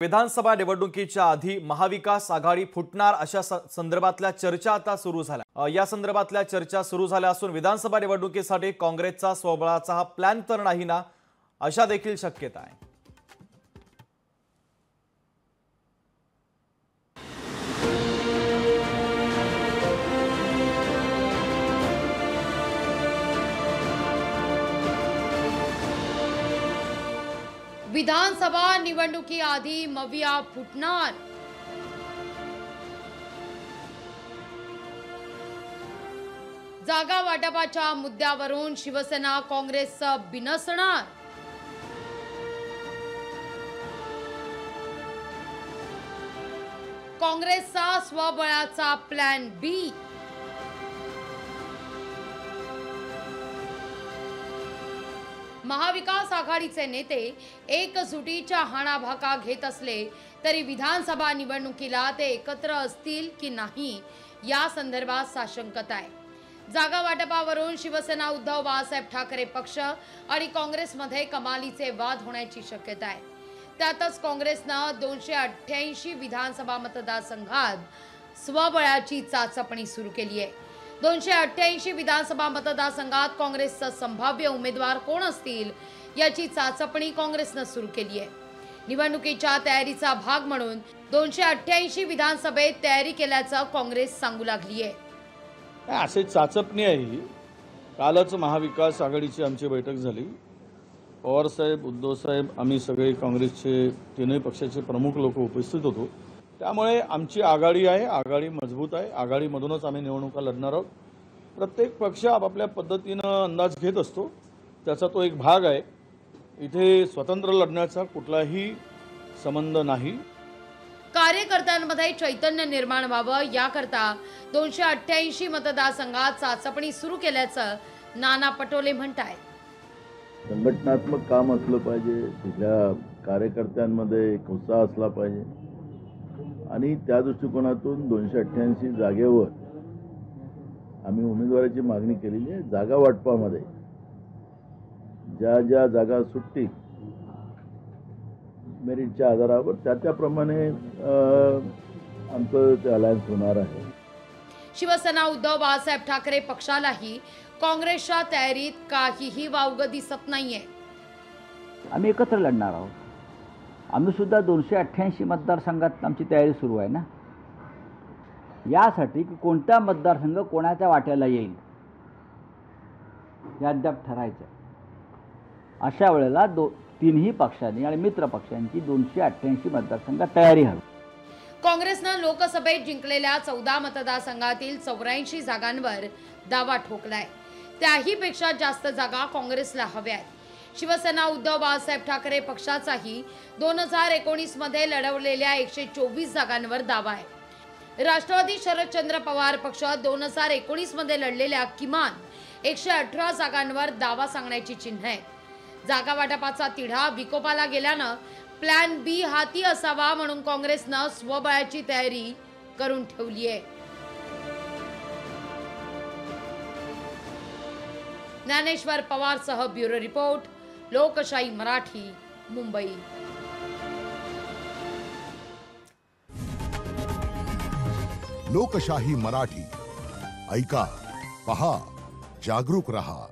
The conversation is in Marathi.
विधानसभा निवडणुकीच्या आधी महाविकास आघाडी फुटणार अशा संदर्भातल्या चर्चा आता सुरू झाल्या। या संदर्भातल्या चर्चा सुरू झाल्या असून विधानसभा निवडणुकीसाठी काँग्रेसचा स्वबळाचा हा प्लॅन तर नाही ना, अशा देखील शक्यता आहे। विधानसभा निवडणुकीआधी मविया फुटणार। जागा वाटपाच्या मुद्द्यावरून शिवसेना काँग्रेसचं बिनसणार। काँग्रेसचा स्वबळाचा प्लॅन बी। महाविकास आघाडीचे नेते एकजुटीच्या हाणाभाका घेत असले तरी विधानसभा निवडणुकीला ते एकत्र असतील की नाही या संदर्भात साशंकता आहे। जागा वाटपावरून शिवसेना उद्धव बाळासाहेब ठाकरे पक्ष आणि काँग्रेसमध्ये कमालीचे वाद होण्याची शक्यता आहे। त्यातच काँग्रेसनं 288 विधानसभा मतदारसंघात स्वबळाची चाचपणी सुरू केली आहे। 288 विधानसभा मतदारसंघात काँग्रेसचा संभाव्य उमेदवार कोण असतील याची चाचपणी काँग्रेसनं सुरू केली आहे। निवडणुकीच्या तयारीचा भाग म्हणून 288 विधानसभेत तयारी केल्याचं काँग्रेस सांगू लागली आहे। असे चाचपणी आहे। कालच महाविकास आघाडीची आमची बैठक झाली। पवार साहेब, उद्धव साहेब, आम्ही सगळे काँग्रेसचे तीनही पक्षाचे प्रमुख लोक उपस्थित होतो। त्यामुळे आमची आघाडी आहे, आघाडी मजबूत आहे। आघाडीमधूनच आम्ही निवडणुका लढणार आहोत। प्रत्येक पक्ष आपापल्या पद्धतीनं अंदाज घेत असतो, त्याचा तो एक भाग आहे। इथे स्वतंत्र लढण्याचा कुठलाही संबंध नाही। कार्यकर्त्यांमध्ये चैतन्य निर्माण व्हावं याकरता 288 मतदारसंघात चाचपणी सुरू केल्याचं नाना पटोले म्हणतात। संघटनात्मक काम असलं पाहिजे, तिथल्या कार्यकर्त्यांमध्ये एक उत्साह असला पाहिजे आणि त्या दृष्टिकोनातून 288 जागेवर आम्ही उमेदवाराची मागणी केलेली आहे। जागा वाटपामध्ये ज्या ज्या जागा सुटतील मेरिटच्या आधारावर त्याप्रमाणे आमचं ते अलायन्स होणार आहे। शिवसेना उद्धव बाळासाहेब ठाकरे पक्षालाही काँग्रेसच्या तयारीत काहीही वावगं दिसत नाहीये। आम्ही एकत्र लढणार आहोत। आम्ही सुद्धा 288 मतदारसंघात आमची तयारी सुरू आहे ना। यासाठी कोणता मतदारसंघ कोणाच्या वाट्याला येईल हे अद्याप ठरायचं। अशा वेळेला तीनही पक्षांनी आणि मित्र पक्षांची 288 मतदारसंघात तयारी हवी। काँग्रेसनं लोकसभेत जिंकलेल्या 14 मतदारसंघातील 84 जागांवर दावा ठोकलाय। त्याहीपेक्षा जास्त जागा काँग्रेसला हव्यात। शिवसेना उद्धव बाळासाहेब ठाकरे पक्षाचाही 2019 मध्ये लढवलेल्या 124 जागांवर दावा आहे। राष्ट्रवादी शरदचंद्र पवार पक्ष 2019 मध्ये लढलेल्या किमान 118 जागांवर दावा सांगण्याची चिन्ह आहेत। जागा वाटपाचा तिढा विकोपाला गेल्यानं प्लॅन बी हाती असावा म्हणून काँग्रेसनं स्वबळाची तयारी करून ठेवली आहे। ज्ञानेश्वर पवार सह ब्युरो रिपोर्ट, लोकशाही मराठी, मुंबई। लोकशाही मराठी ऐका, पहा, जागरूक रहा।